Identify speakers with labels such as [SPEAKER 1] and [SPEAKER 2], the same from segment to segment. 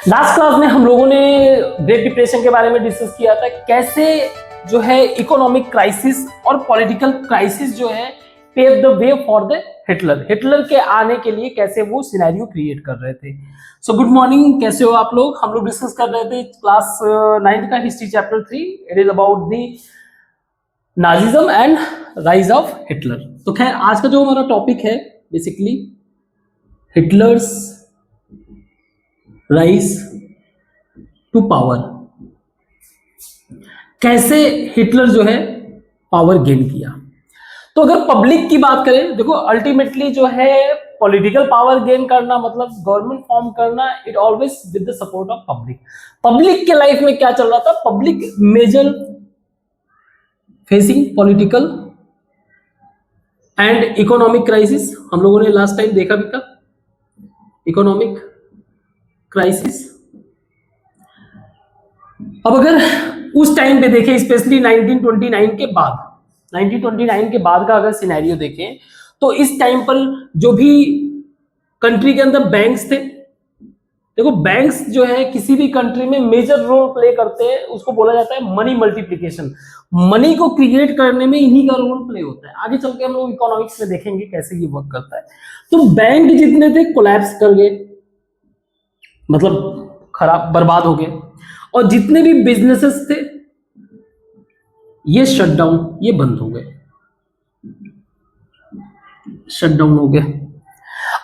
[SPEAKER 1] Last class में हम लोगों ने ग्रेट डिप्रेशन के बारे में डिस्कस किया था, कैसे जो है इकोनॉमिक क्राइसिस और पॉलिटिकल क्राइसिस जो है pave the way for the Hitler के आने के लिए कैसे वो सिनेरियो क्रिएट कर रहे थे। सो गुड मॉर्निंग, कैसे हो आप लोग। हम लोग डिस्कस कर रहे थे क्लास 9th का history chapter 3। It is about the Nazism and rise of Hitler. तो खैर आज का जो हमारा टॉपिक है basically Hitler's rise to power, कैसे हिटलर जो है पावर गेन किया। तो अगर पब्लिक की बात करें, देखो अल्टीमेटली जो है पॉलिटिकल पावर गेन करना मतलब गवर्नमेंट फॉर्म करना, it always with the support of public. Public के लाइफ में क्या चल रहा था, public major facing political and economic crisis. हम लोगों ने लास्ट टाइम देखा भी था इकोनॉमिक क्राइसिस। अब अगर उस टाइम पे देखें, स्पेशली 1929 के बाद, 1929 के बाद का अगर सिनेरियो देखें, तो इस टाइम पर जो भी कंट्री के अंदर बैंक्स थे, देखो बैंक्स जो है किसी भी कंट्री में मेजर रोल प्ले करते हैं, उसको बोला जाता है मनी मल्टीप्लिकेशन। मनी को क्रिएट करने में इन्हीं का रोल प्ले होता है। आगे चल के हम लोग इकोनॉमिक्स में देखेंगे कैसे ये वर्क करता है। तो बैंक जितने थे कोलैप्स कर गए, मतलब खराब बर्बाद हो गए, और जितने भी बिजनेसेस थे ये शटडाउन, ये बंद हो गए, शटडाउन हो गए।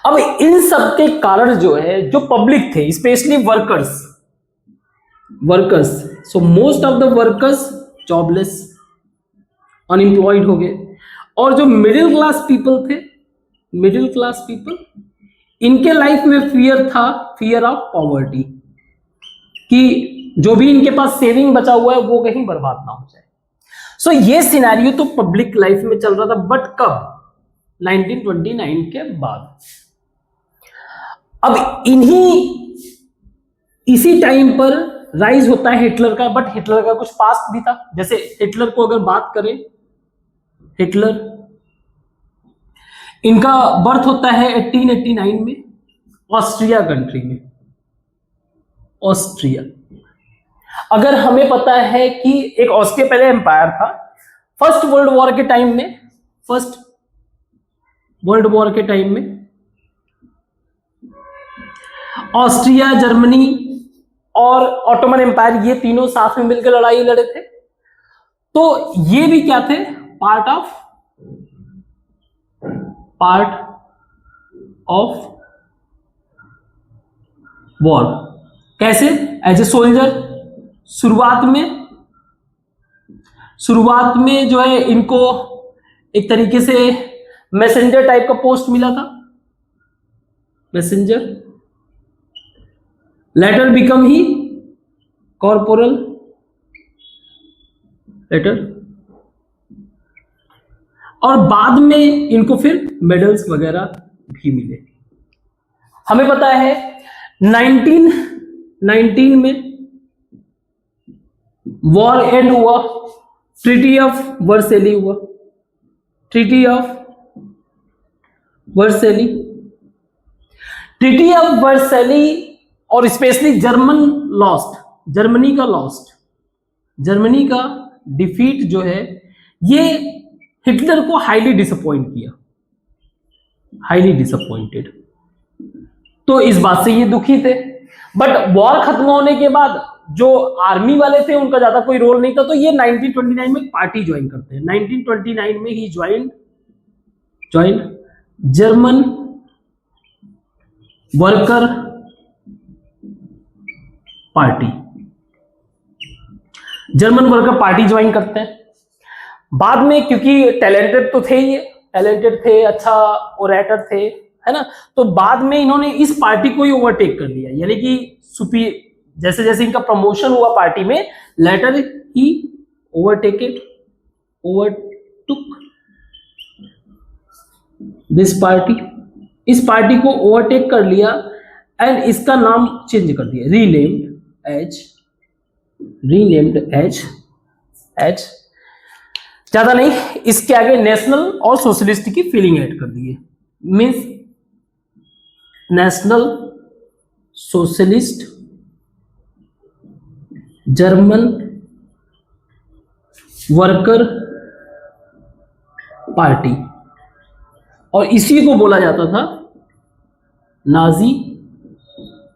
[SPEAKER 1] अब इन सब के कारण जो है जो पब्लिक थे, specially workers, so most of the workers jobless, unemployed हो गए। और जो मिडिल क्लास पीपल थे, मिडिल क्लास पीपल, इनके लाइफ में फियर था, फियर ऑफ पॉवर्टी, कि जो भी इनके पास सेविंग बचा हुआ है वो कहीं बर्बाद ना हो जाए। सो ये सिनेरियो तो पब्लिक लाइफ में चल रहा था, बट कब, 1929 के बाद। अब इसी टाइम पर राइज होता है हिटलर का, बट हिटलर का कुछ पास्ट भी था। जैसे हिटलर को अगर बात करें, हिटलर इनका बर्थ होता है 1889 में, ऑस्ट्रिया कंट्री में, ऑस्ट्रिया। अगर हमें पता है कि एक उसके पहले एम्पायर था, फर्स्ट वर्ल्ड वॉर के टाइम में ऑस्ट्रिया, जर्मनी और ऑटोमन एम्पायर, ये तीनों साथ में मिलकर लड़ाई लड़े थे। तो ये भी क्या थे, पार्ट ऑफ वॉर। कैसे, एज ए सोल्जर। शुरुआत में जो है इनको एक तरीके से मैसेंजर टाइप का पोस्ट मिला था, messenger. Later become he corporal, later. और बाद में इनको फिर मेडल्स वगैरह भी मिले। हमें पता है 1919 में वॉर एंड हुआ, ट्रीटी ऑफ वर्सेली हुआ, ट्रीटी ऑफ वर्सेली। और स्पेशली जर्मनी का डिफीट जो है, ये हिटलर को हाईली डिसअपॉइंट किया, हाईली डिसअपॉइंटेड। तो इस बात से ये दुखी थे। बट वॉर खत्म होने के बाद जो आर्मी वाले थे उनका ज्यादा कोई रोल नहीं था, तो ये 1929 में पार्टी ज्वाइन करते हैं। 1929 में ही join German worker party join करते हैं। बाद में क्योंकि टैलेंटेड तो थे, ये टैलेंटेड थे, अच्छा ओरेटर थे, है ना, तो बाद में इन्होंने इस पार्टी को ही ओवरटेक कर लिया। यानी कि जैसे जैसे इनका प्रमोशन हुआ पार्टी में, later he overtook this party, इस पार्टी को ओवरटेक कर लिया एंड इसका नाम चेंज कर दिया, रीनेम्ड एज ज्यादा नहीं, इसके आगे नेशनल और सोशलिस्ट की फीलिंग ऐड कर दी है, means national socialist German worker party, और इसी को बोला जाता था नाजी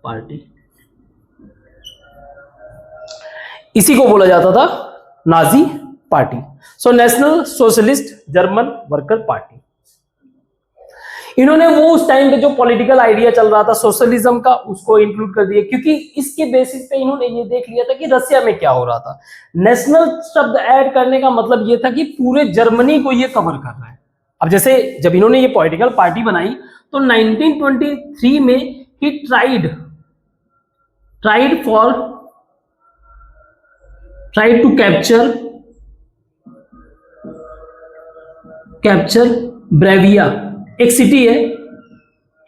[SPEAKER 1] पार्टी। इसी को बोला जाता था Nazi party. So national socialist German worker party. इन्होंने वो उस टाइम पे जो पॉलिटिकल आइडिया चल रहा था सोशलिज्म का, उसको इंक्लूड कर दिया, क्योंकि इसके बेसिस पे इन्होंने ये देख लिया था कि रसिया में क्या हो रहा था। नेशनल शब्द ऐड करने का मतलब ये था कि पूरे जर्मनी को ये कवर कर रहा है। अब जैसे जब इन्होंने ये पॉलिटिकल पार्टी बनाई तो 1923 में ही ट्राइड टू कैप्चर ब्रेविया, एक सिटी है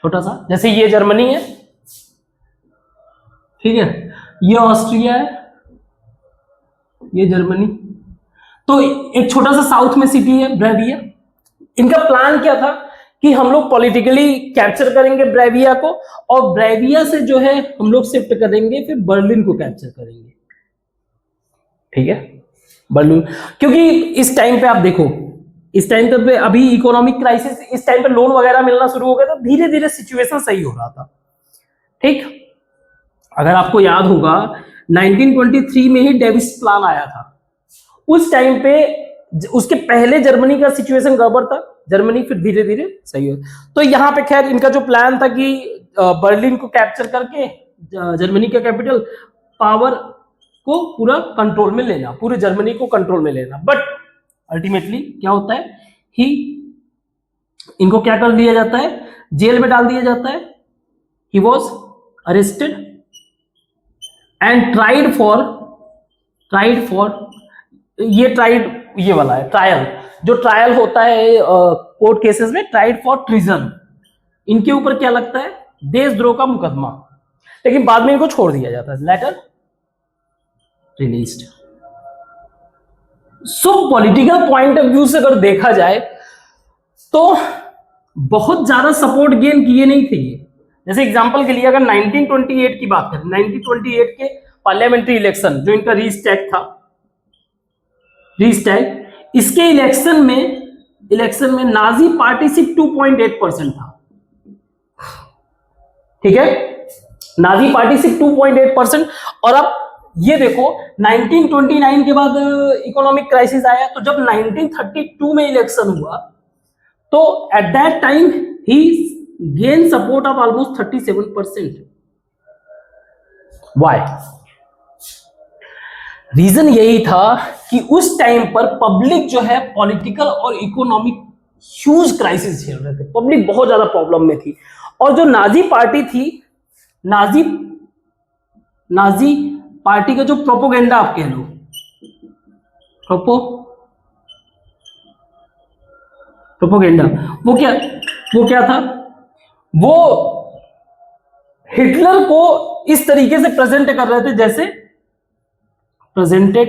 [SPEAKER 1] छोटा सा, जैसे ये जर्मनी है, ठीक है, ये ऑस्ट्रिया है, ये जर्मनी, तो एक छोटा सा साउथ में सिटी है ब्रेविया। इनका प्लान क्या था कि हम लोग पॉलिटिकली कैप्चर करेंगे ब्रेविया को, और ब्रेविया से जो है हम लोग शिफ्ट करेंगे, फिर बर्लिन को कैप्चर करेंगे, ठीक है, बर्लिन। क्योंकि इस टाइम पे आप देखो, इस टाइम पे अभी इकोनॉमिक क्राइसिस, इस टाइम पे लोन वगैरह मिलना शुरू हो गया, तो धीरे धीरे सिचुएशन सही हो रहा था, ठीक। अगर आपको याद होगा 1923 में ही डेविस प्लान आया था। उस टाइम पे, उसके पहले जर्मनी का सिचुएशन गड़बड़ था, जर्मनी फिर धीरे धीरे सही हो। तो यहाँ पे खैर इनका जो प्लान था कि बर्लिन को कैप्चर करके जर्मनी का कैपिटल पावर को पूरा कंट्रोल में लेना, पूरे जर्मनी को कंट्रोल में लेना, बट अल्टीमेटली क्या होता है ही इनको क्या कर दिया जाता है, जेल में डाल दिया जाता है। He was arrested and tried for ये वाला है ट्रायल, जो ट्रायल होता है कोर्ट केसेस में, ट्राइड फॉर ट्रीजन। इनके ऊपर क्या लगता है, देशद्रोह का मुकदमा, लेकिन बाद में इनको छोड़ दिया जाता है, later released. So political point of view से अगर देखा जाए तो बहुत ज्यादा सपोर्ट गेन किए नहीं थे ये। जैसे एग्जांपल के लिए अगर 1928 की बात करें, 1928 के पार्लियामेंट्री इलेक्शन जो इनका रीस्टैग था, इसके इलेक्शन में नाजी पार्टी सिर्फ 2.8% था, ठीक है, नाजी पार्टी सिर्फ 2.8%। और अब ये देखो 1929 के बाद इकोनॉमिक क्राइसिस आया, तो जब 1932 में इलेक्शन हुआ तो at that time he gain support of almost 37%। Why? Reason यही था कि उस टाइम पर पब्लिक जो है पॉलिटिकल और इकोनॉमिक ह्यूज क्राइसिस झेल रहे थे, पब्लिक बहुत ज्यादा प्रॉब्लम में थी। और जो नाजी पार्टी थी, नाजी पार्टी का जो प्रोपोगेंडा आप कह लो, प्रोपोगेंडा, वो क्या था, वो हिटलर को इस तरीके से प्रेजेंट कर रहे थे, जैसे प्रेजेंटेड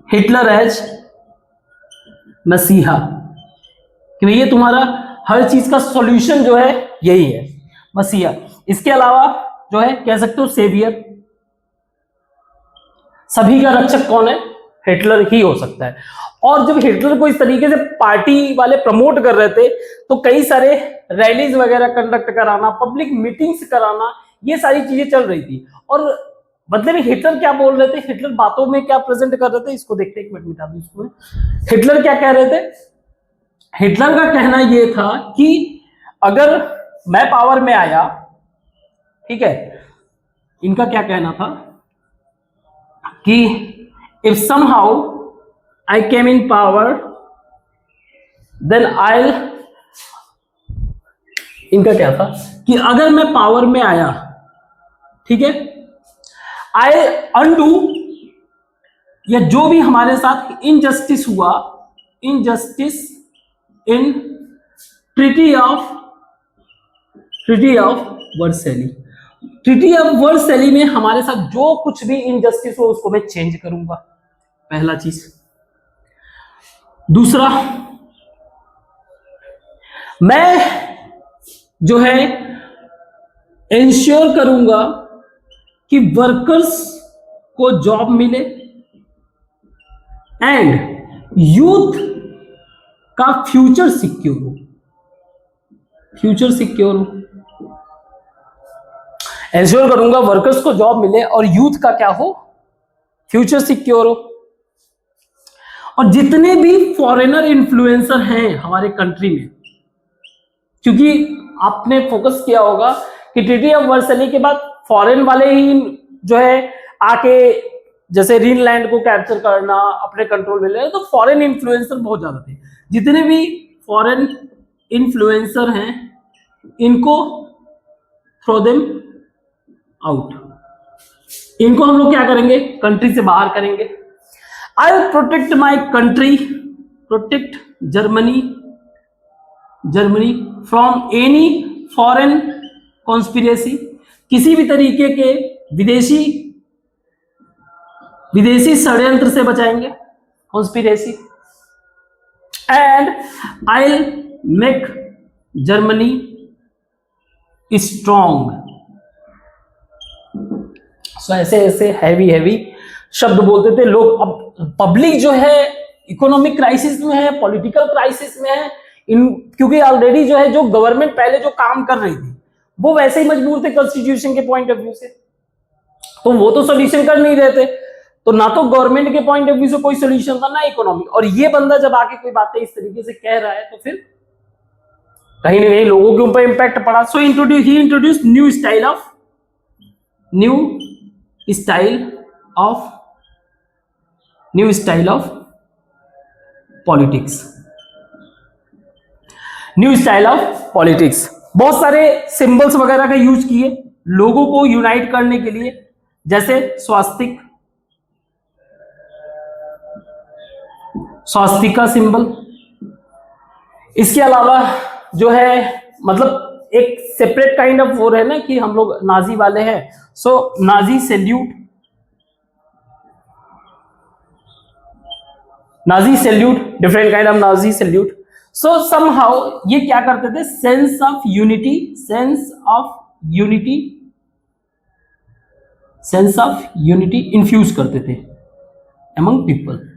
[SPEAKER 1] हिटलर एज मसीहा, कि भैया तुम्हारा हर चीज का सॉल्यूशन जो है यही है, मसीहा। इसके अलावा जो है कह सकते हो सेवियर, सभी का रक्षक कौन है, हिटलर ही हो सकता है। और जब हिटलर को इस तरीके से पार्टी वाले प्रमोट कर रहे थे, तो कई सारे रैलीज वगैरह कंडक्ट कराना, पब्लिक मीटिंग्स कराना, ये सारी चीजें चल रही थी। और मतलब हिटलर क्या बोल रहे थे, हिटलर बातों में क्या प्रेजेंट कर रहे थे, इसको देखते एक मिनट मिटा दो इसको। हिटलर क्या कह रहे थे, हिटलर का कहना यह था कि अगर मैं पावर में आया, ठीक है, इनका क्या कहना था कि if somehow I came in power then I, इनका क्या था कि अगर मैं पावर में आया, ठीक है, आई अनडू, या जो भी हमारे साथ इनजस्टिस हुआ, injustice in treaty of Vercelli, treaty of Vercelli में हमारे साथ जो कुछ भी इनजस्टिस हो उसको मैं चेंज करूंगा, पहला चीज। दूसरा, मैं जो है इंश्योर करूंगा कि वर्कर्स को जॉब मिले एंड यूथ का फ्यूचर सिक्योर हो, फ्यूचर सिक्योर हो। एंश्योर करूंगा वर्कर्स को जॉब मिले और यूथ का क्या हो, फ्यूचर सिक्योर हो। और जितने भी फॉरेनर इन्फ्लुएंसर हैं हमारे कंट्री में, क्योंकि आपने फोकस किया होगा कि ट्रीटी ऑफ वर्सैली के बाद फॉरेन वाले ही जो है आके जैसे ग्रीनलैंड को कैप्चर करना, अपने कंट्रोल में ले, तो फॉरेन इन्फ्लुएंसर बहुत ज्यादा थे। जितने भी फॉरेन इन्फ्लुएंसर हैं इनको थ्रो देम आउट, इनको हम लोग क्या करेंगे, कंट्री से बाहर करेंगे। I will protect my country, protect Germany from any foreign conspiracy, किसी भी तरीके के विदेशी षड्यंत्र से बचाएंगे, conspiracy. And I will make Germany strong. So ऐसे हैवी शब्द बोलते थे लोग। अब पब्लिक जो है इकोनॉमिक क्राइसिस में है, पॉलिटिकल क्राइसिस में है, क्योंकि ऑलरेडी जो है जो गवर्नमेंट पहले जो काम कर रही थी वो वैसे ही मजबूर थे कॉन्स्टिट्यूशन के पॉइंट ऑफ व्यू से, तो वो तो सोल्यूशन कर नहीं रहे थे। तो ना तो गवर्नमेंट के पॉइंट ऑफ व्यू से कोई सोल्यूशन था, ना इकोनॉमी। और ये बंदा जब आके कोई बातें इस तरीके से कह रहा है तो फिर कहीं ना कहीं लोगों के ऊपर इंपैक्ट पड़ा। So he introduce new style of politics. New style of politics, बहुत सारे सिंबल्स वगैरह का यूज किए लोगों को यूनाइट करने के लिए, जैसे स्वास्तिका सिंबल। इसके अलावा जो है मतलब एक सेपरेट काइंड ऑफ वो है ना कि हम लोग नाजी वाले हैं, so Nazi salute, different kind of Nazi salute. So somehow ये क्या करते थे, सेंस ऑफ यूनिटी इन्फ्यूज करते थे among people.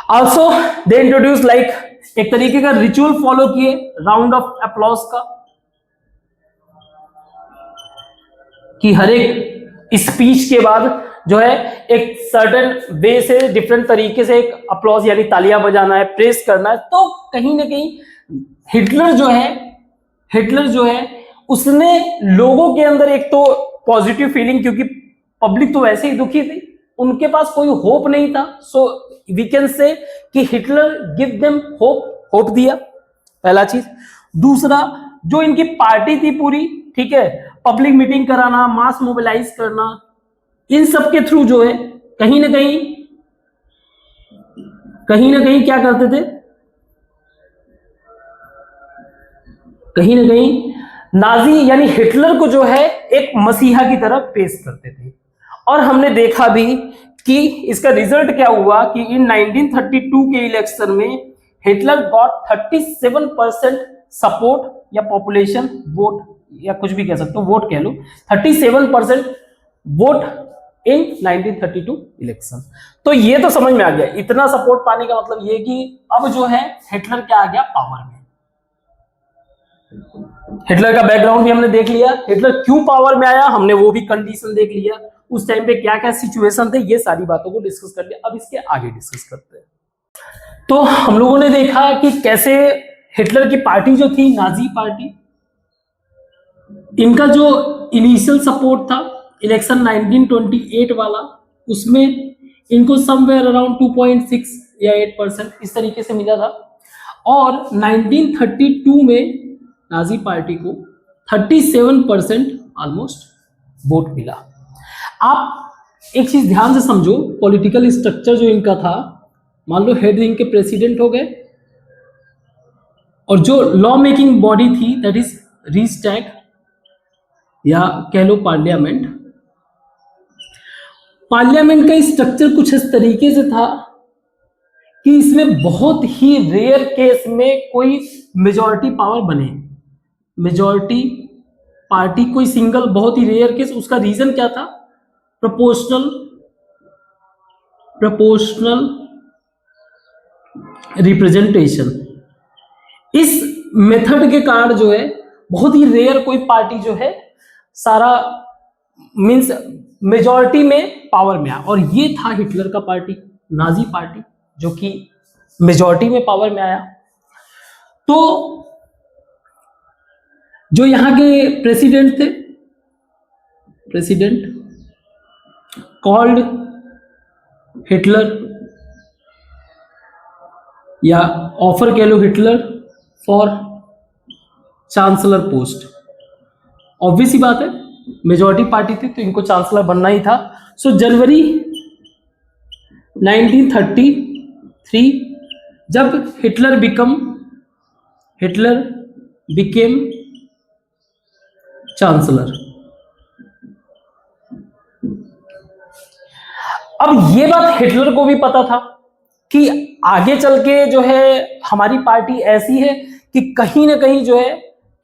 [SPEAKER 1] Also they introduce like एक तरीके का रिचुअल फॉलो किए, राउंड ऑफ अप्लॉज का, कि हर एक स्पीच के बाद जो है एक सर्टेन वे से डिफरेंट तरीके से एक अप्लॉज यानी तालियां बजाना है, प्रेस करना है। तो कहीं ना कहीं हिटलर जो है उसने लोगों के अंदर एक तो पॉजिटिव फीलिंग, क्योंकि पब्लिक तो वैसे ही दुखी थी, उनके पास कोई होप नहीं था। सो वी कैन से कि हिटलर गिव देम होप दिया, पहला चीज। दूसरा, जो इनकी पार्टी थी पूरी, ठीक है, पब्लिक मीटिंग कराना, मास मोबिलाइज करना, इन सब के थ्रू जो है कहीं ना कहीं क्या करते थे, कहीं ना कहीं नाजी यानी हिटलर को जो है एक मसीहा की तरह पेश करते थे। और हमने देखा भी कि इसका रिजल्ट क्या हुआ कि इन 1932 के इलेक्शन में हिटलर गॉट 37% सपोर्ट या पॉपुलेशन वोट, या कुछ भी कह सकते हो, वोट कह लो, 37% वोट इन 1932 इलेक्शन। तो ये तो समझ में आ गया, इतना सपोर्ट पाने का मतलब ये कि अब जो है हिटलर क्या आ गया पावर में। हिटलर का बैकग्राउंड भी हमने देख लिया, हिटलर क्यों पावर में आया हमने वो भी कंडीशन देख लिया, उस टाइम पे क्या क्या सिचुएशन थे, ये सारी बातों को डिस्कस कर लिया। अब इसके आगे डिस्कस करते हैं। तो हम लोगों ने देखा कि कैसे हिटलर की पार्टी जो थी, नाजी पार्टी, इनका जो इनिशियल सपोर्ट था इलेक्शन 1928 वाला, उसमें इनको समवेयर अराउंड 2.6 या 8% इस तरीके से मिला था। और 1932 में नाजी पार्टी को 37% ऑलमोस्ट वोट मिला। आप एक चीज ध्यान से समझो, पॉलिटिकल स्ट्रक्चर जो इनका था, मान लो हेड इनके प्रेसिडेंट हो गए, और जो लॉ मेकिंग बॉडी थी दैट इज रिस्टैग या कह लो पार्लियामेंट का स्ट्रक्चर कुछ इस तरीके से था कि इसमें बहुत ही रेयर केस में कोई मेजॉरिटी पावर बने, मेजॉरिटी पार्टी कोई सिंगल, बहुत ही रेयर केस। उसका रीजन क्या था? Proportional representation. इस मेथड के कारण जो है बहुत ही रेयर कोई पार्टी जो है सारा मींस मेजॉरिटी में पावर में आया, और ये था हिटलर का पार्टी, नाजी पार्टी, जो कि मेजॉरिटी में पावर में आया। तो जो यहां के प्रेसिडेंट थे, प्रेसिडेंट कॉल्ड हिटलर, या ऑफर कह लो Hitler for chancellor post. Obvious ही बात है, मेजॉरिटी पार्टी थी तो इनको चांसलर बनना ही था। सो जनवरी 1933 जब हिटलर बिकेम चांसलर। अब ये बात हिटलर को भी पता था कि आगे चल के जो है हमारी पार्टी ऐसी है कि कहीं ना कहीं जो है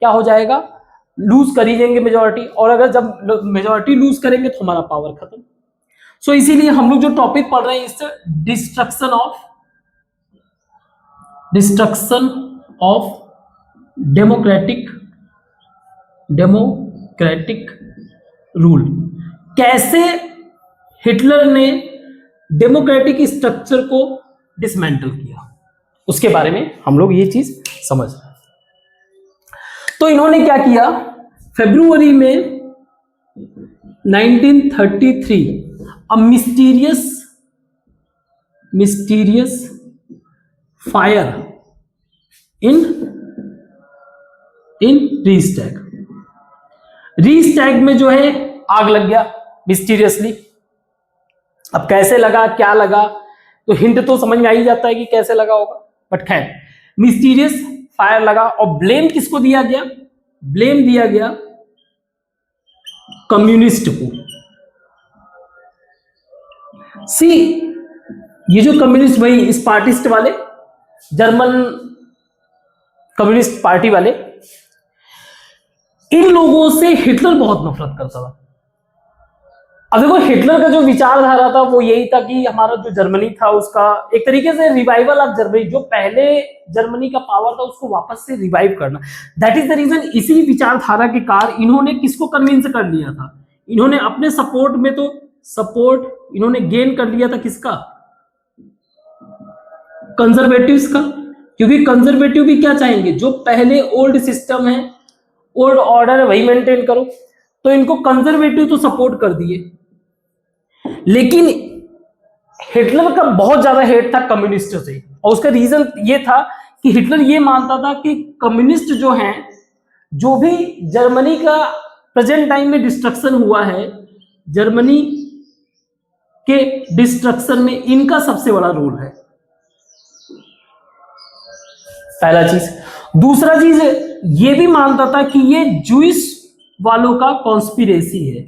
[SPEAKER 1] क्या हो जाएगा, लूज कर ही देंगे मेजॉरिटी, और अगर जब मेजॉरिटी लूज करेंगे तो हमारा पावर खत्म। सो इसीलिए हम लोग जो टॉपिक पढ़ रहे हैं इससे डिस्ट्रक्शन ऑफ डेमोक्रेटिक रूल। कैसे हिटलर ने डेमोक्रेटिक स्ट्रक्चर को डिसमेंटल किया, उसके बारे में हम लोग ये चीज समझ रहे हैं। तो इन्होंने क्या किया, फरवरी में 1933 अ मिस्टीरियस फायर इन रीस्टैग में जो है आग लग गया मिस्टीरियसली। अब कैसे लगा, क्या लगा, तो हिंट तो समझ में आ ही जाता है कि कैसे लगा होगा, बट खैर मिस्टीरियस फायर लगा। और ब्लेम किसको दिया गया? ब्लेम दिया गया कम्युनिस्ट को। सी ये जो कम्युनिस्ट, वही इस पार्टिस्ट वाले, जर्मन कम्युनिस्ट पार्टी वाले, इन लोगों से हिटलर बहुत नफरत करता था। अब देखो हिटलर का जो विचारधारा था वो यही था कि हमारा जो जर्मनी था उसका एक तरीके से रिवाइवल ऑफ जर्मनी, जो पहले जर्मनी का पावर था उसको वापस से रिवाइव करना। That is the reason. इसी विचारधारा के कारण इन्होंने किसको कन्विंस कर लिया था? इन्होंने अपने सपोर्ट में तो सपोर्ट इन्होंने गेन कर लिया था किसका? कंजर्वेटिव्स का। क्योंकि कंजर्वेटिव भी क्या चाहेंगे, जो पहले ओल्ड सिस्टम है, ओल्ड ऑर्डर है, वही मेंटेन करो। तो इनको कंजर्वेटिव तो सपोर्ट कर दिए, लेकिन हिटलर का बहुत ज्यादा हेट था कम्युनिस्ट से। और उसका रीजन ये था कि हिटलर ये मानता था कि कम्युनिस्ट जो हैं, जो भी जर्मनी का प्रेजेंट टाइम में डिस्ट्रक्शन हुआ है, जर्मनी के डिस्ट्रक्शन में इनका सबसे बड़ा रोल है। पहला चीज। दूसरा चीज ये भी मानता था कि ये जूइश वालों का कॉन्स्पिरेसी है।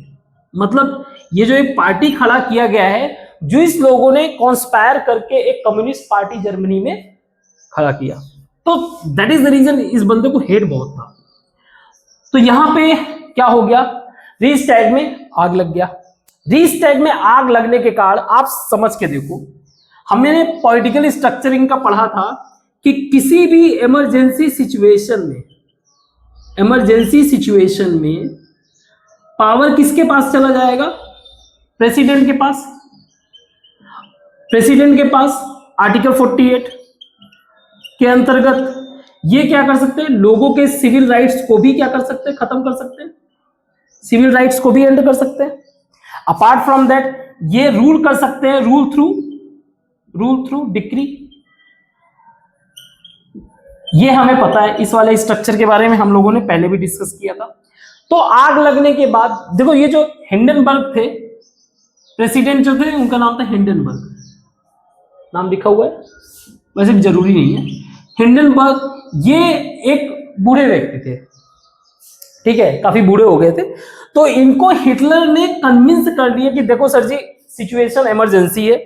[SPEAKER 1] मतलब ये जो एक पार्टी खड़ा किया गया है, जूइश लोगों ने कॉन्स्पायर करके एक कम्युनिस्ट पार्टी जर्मनी में खड़ा किया। तो दैट इज द रीजन इस बंदे को हेट बहुत था। तो यहां पे क्या हो गया, रीस्टैग में आग लग गया। रीस्टैग में आग लगने के कारण आप समझ के देखो, हमने पॉलिटिकल स्ट्रक्चरिंग का पढ़ा था कि किसी भी इमरजेंसी सिचुएशन में पावर किसके पास चला जाएगा? प्रेसिडेंट के पास। प्रेसिडेंट के पास आर्टिकल 48 के अंतर्गत ये क्या कर सकते हैं, लोगों के सिविल राइट्स को भी क्या कर सकते हैं, खत्म कर सकते हैं, सिविल राइट्स को भी एंड कर सकते हैं। अपार्ट फ्रॉम दैट ये रूल कर सकते हैं, रूल थ्रू डिक्री। ये हमें पता है, इस वाले स्ट्रक्चर के बारे में हम लोगों ने पहले भी डिस्कस किया था। तो आग लगने के बाद देखो, ये जो हिंडनबर्ग थे, प्रेसिडेंट जो थे उनका नाम था हिंडनबर्ग, नाम लिखा हुआ है, वैसे भी जरूरी नहीं है। हिंडनबर्ग ये एक बूढ़े व्यक्ति थे, ठीक है, काफी बूढ़े हो गए थे। तो इनको हिटलर ने कन्विंस कर दिया कि देखो सर जी, सिचुएशन इमरजेंसी है,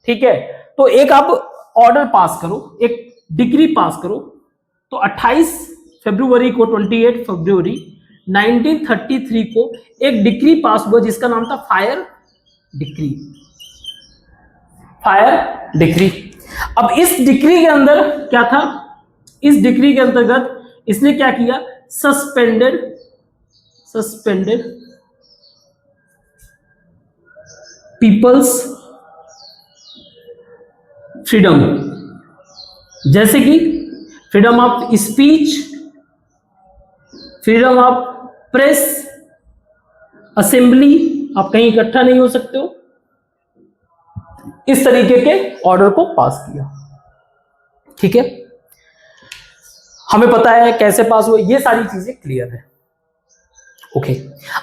[SPEAKER 1] ठीक है, तो एक आप ऑर्डर पास करो, एक डिक्री पास करो। तो 28 फरवरी को 28 फरवरी 1933 को एक डिक्री पास हुआ जिसका नाम था फायर डिक्री। Fire decree. अब इस डिक्री के अंदर क्या था, इस डिक्री के अंतर्गत इसने क्या किया, सस्पेंडेड पीपल्स फ्रीडम, जैसे कि freedom of speech, freedom of press, assembly, आप कहीं इकट्ठा नहीं हो सकते हो, इस तरीके के ऑर्डर को पास किया। ठीक है, हमें पता है कैसे पास हुए, ये सारी चीजें क्लियर है। ओके,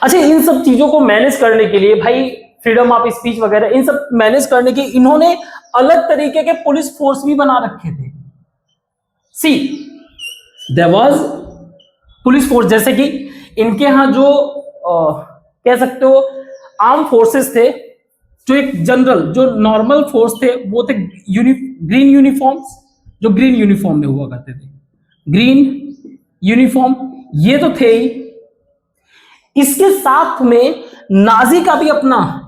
[SPEAKER 1] अच्छा, इन सब चीजों को मैनेज करने के लिए भाई, फ्रीडम ऑफ स्पीच वगैरह, इन सब मैनेज करने के इन्होंने अलग तरीके के पुलिस फोर्स भी बना रखे थे। सी देयर वाज पुलिस फोर्स, जैसे कि इनके यहां जो कह सकते हो आर्म फोर्सेस थे, जो एक जनरल, जो नॉर्मल फोर्स थे वो थे ग्रीन यूनिफॉर्म्स, जो ग्रीन यूनिफॉर्म में हुआ करते थे, ग्रीन यूनिफॉर्म ये तो थे ही। इसके साथ में नाजी का भी अपना,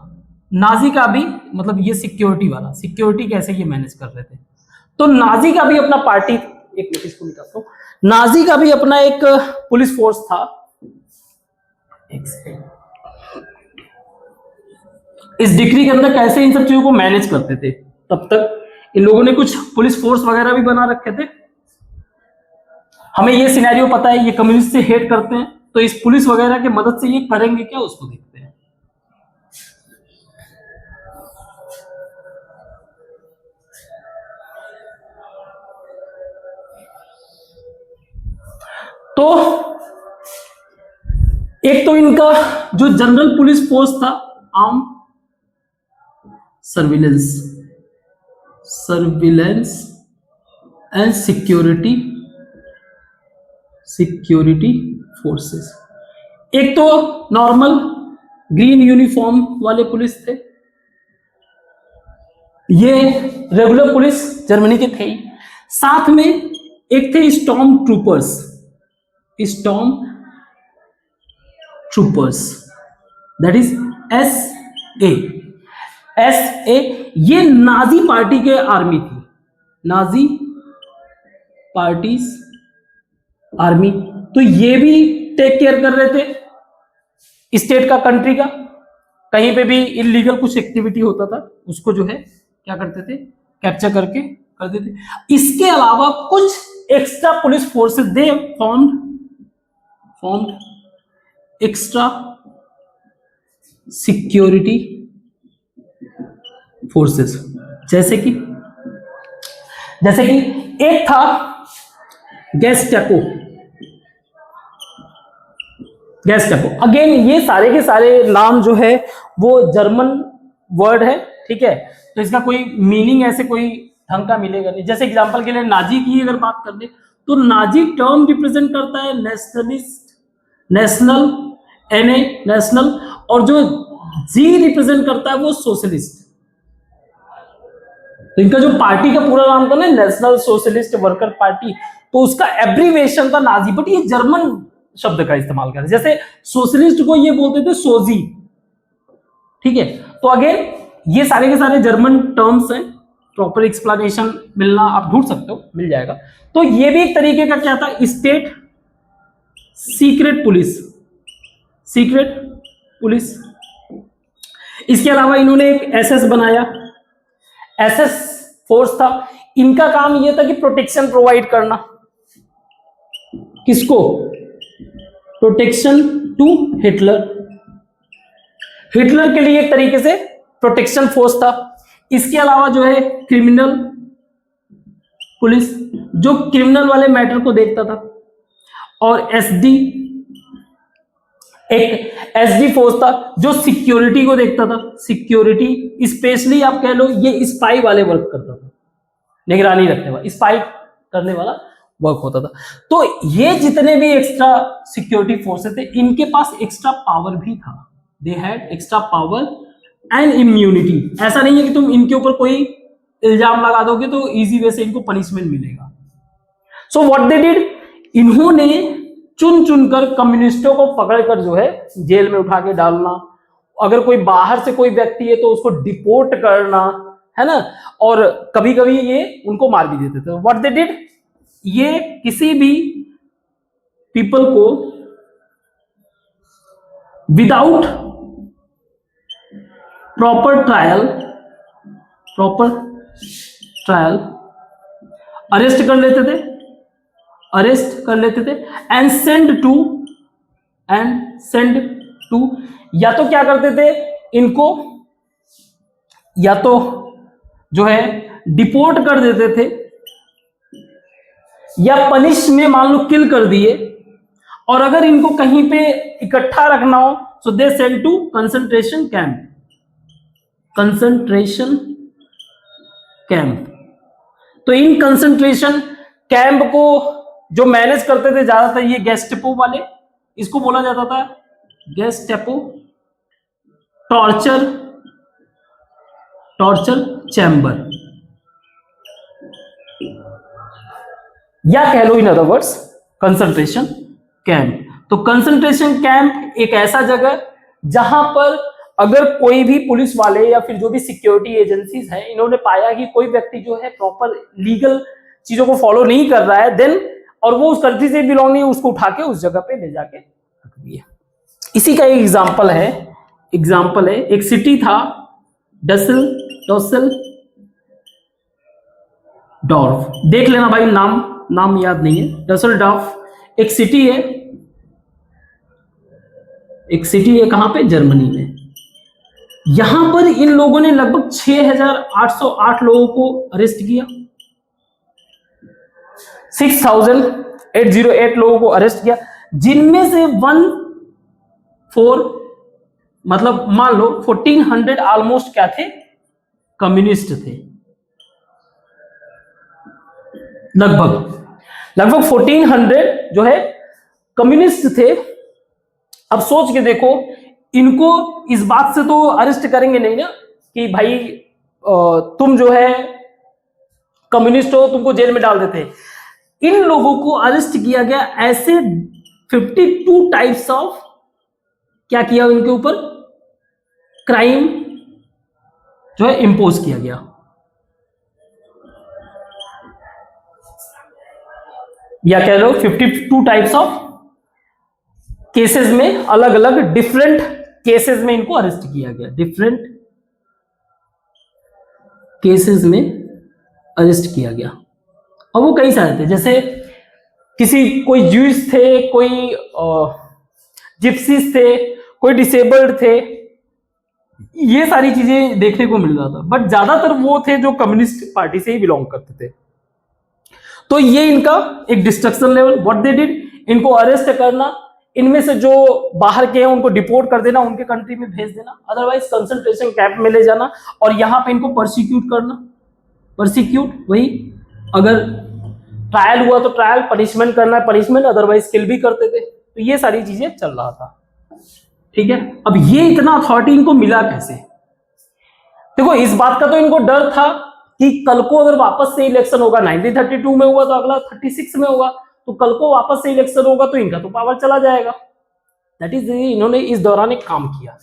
[SPEAKER 1] नाजी का भी मतलब ये सिक्योरिटी वाला, सिक्योरिटी कैसे ये मैनेज कर रहे थे, तो नाजी का भी अपना पार्टी, एक मिनट इसको निकालता हूं, नाजी का भी अपना एक पुलिस फोर्स था। इस डिक्री के अंदर कैसे इन सब चीजों को मैनेज करते थे, तब तक इन लोगों ने कुछ पुलिस फोर्स वगैरह भी बना रखे थे। हमें ये सिनेरियो पता है, ये कम्युनिस्ट से हेट करते हैं, तो इस पुलिस वगैरह की मदद से ये करेंगे क्या, उसको देखते हैं। तो एक तो इनका जो जनरल पुलिस फोर्स था, arm surveillance and security forces. एक तो नॉर्मल ग्रीन यूनिफॉर्म वाले पुलिस थे, ये रेगुलर पुलिस जर्मनी के थे ही। साथ में एक थे storm troopers, that is S A, ये नाजी पार्टी के आर्मी थी, नाजी पार्टीज आर्मी। तो ये भी टेक केयर कर रहे थे स्टेट का, कंट्री का, कहीं पे भी इलीगल कुछ एक्टिविटी होता था उसको जो है क्या करते थे, कैप्चर करके कर देते। इसके अलावा कुछ एक्स्ट्रा पुलिस फोर्सेस दे फॉर्म्ड एक्स्ट्रा सिक्योरिटी फोर्सेस, जैसे कि एक था गैस्टापो। अगेन ये सारे के सारे नाम जो है वो जर्मन वर्ड है, ठीक है, तो इसका कोई मीनिंग ऐसे कोई ढंग का मिलेगा नहीं। जैसे एग्जांपल के लिए नाजी की अगर बात कर ले, तो नाजी टर्म रिप्रेजेंट करता है नेशनल, और जो जी रिप्रेजेंट करता है वो सोशलिस्ट। तो इनका जो पार्टी का पूरा नाम था ना, नेशनल सोशलिस्ट वर्कर पार्टी, तो उसका एब्रीविएशन था नाजी, बट ये जर्मन शब्द का इस्तेमाल करते, जैसे सोशलिस्ट को ये बोलते थे सोजी, ठीक है। तो अगेन ये सारे के सारे जर्मन टर्म्स हैं, प्रॉपर एक्सप्लेनेशन मिलना आप ढूंढ सकते हो, मिल जाएगा। तो ये भी एक तरीके का क्या था, स्टेट सीक्रेट पुलिस। इसके अलावा इन्होंने एक एसएस बनाया, एसएस फोर्स था। इनका काम यह था कि प्रोटेक्शन प्रोवाइड करना, किसको, प्रोटेक्शन टू हिटलर के लिए एक तरीके से प्रोटेक्शन फोर्स था। इसके अलावा जो है क्रिमिनल पुलिस, जो क्रिमिनल वाले मैटर को देखता था, और एसडी फोर्स था जो सिक्योरिटी को देखता था। सिक्योरिटी स्पेशली आप कह लो ये स्पाई वाले वर्क करता था, निगरानी रखने वाला, स्पाई करने वाला वर्क होता था। तो ये जितने भी एक्स्ट्रा सिक्योरिटी फोर्सेस थे, इनके पास एक्स्ट्रा पावर भी था, they had extra power and immunity. ऐसा नहीं है कि तुम इनके ऊपर कोई इल्जाम लगा दोगे तो इजी वे से इनको पनिशमेंट मिलेगा। सो व्हाट दे डिड, इन्होंने चुन चुनकर कम्युनिस्टों को पकड़कर जो है जेल में उठा के डालना, अगर कोई बाहर से कोई व्यक्ति है तो उसको डिपोर्ट करना, है ना, और कभी कभी ये उनको मार भी देते थे। व्हाट दे डिड, ये किसी भी पीपल को विदाउट प्रॉपर ट्रायल अरेस्ट कर लेते थे एंड सेंड टू या तो क्या करते थे, इनको या तो जो है डिपोर्ट कर देते थे, या पनिश में मान लो किल कर दिए, और अगर इनको कहीं पे इकट्ठा रखना हो so they send to concentration camp. तो इन कंसंट्रेशन कैंप को जो मैनेज करते थे ज्यादातर ये गेस्टेपो वाले, इसको बोला जाता था गेस्टेपो टॉर्चर चैम्बर, या कह लो in other words concentration camp. तो कंसंट्रेशन कैंप एक ऐसा जगह जहां पर अगर कोई भी पुलिस वाले या फिर जो भी सिक्योरिटी एजेंसीज हैं, इन्होंने पाया कि कोई व्यक्ति जो है प्रॉपर लीगल चीजों को फॉलो नहीं कर रहा है, देन और वो उस कंट्री से बिलोंग नहीं, उसको उठा के उस जगह पे ले जाके रख दिया। इसी का एक एग्जाम्पल है एक सिटी था डसेलडॉर्फ, देख लेना भाई, नाम याद नहीं है। डसेलडॉर्फ एक सिटी है कहां पे, जर्मनी में। यहां पर इन लोगों ने लगभग 6,808 लोगों को अरेस्ट किया, 6,808 लोगों को अरेस्ट किया, जिनमें से 1/4 मतलब मान लो 1400 ऑलमोस्ट क्या थे, कम्युनिस्ट थे। लगभग 1400 जो है कम्युनिस्ट थे। अब सोच के देखो, इनको इस बात से तो अरेस्ट करेंगे नहीं ना कि भाई तुम जो है कम्युनिस्ट हो, तुमको जेल में डाल देते। इन लोगों को अरेस्ट किया गया, ऐसे 52 टाइप्स ऑफ क्या किया, इनके ऊपर क्राइम जो है इंपोज किया गया। या कह लो 52 टाइप्स ऑफ केसेस में, अलग अलग डिफरेंट केसेस में इनको अरेस्ट किया गया, डिफरेंट केसेस में अरेस्ट किया गया। और वो कई सारे थे, जैसे कोई ज्यूस थे, कोई जिप्सीज थे, कोई डिसेबल्ड थे, ये सारी चीजें देखने को मिल रहा था। बट ज्यादातर वो थे जो कम्युनिस्ट पार्टी से ही बिलोंग करते थे। तो ये इनका एक destruction level, what they did, इनको अरेस्ट करना, इनमें से जो बाहर के हैं उनको डिपोर्ट कर देना, उनके कंट्री में भेज देना, अदरवाइज कंसंट्रेशन कैंप में ले जाना, और यहां पे इनको परसिक्यूट करना, वही अगर ट्रायल हुआ तो ट्रायल, पनिशमेंट करना पनिशमेंट, अदरवाइज किल भी करते थे। तो ये सारी चीजें चल रहा था, ठीक है। अब ये इतना अथॉरिटी इनको मिला कैसे? देखो, इस बात का तो इनको डर था कि कल को अगर वापस से इलेक्शन होगा, 1932 में हुआ तो अगला 36 में होगा, तो कल को वापस से इलेक्शन होगा तो इनका तो पावर चला जाएगा। दैट इज इन्होंने इस दौरान एक काम किया।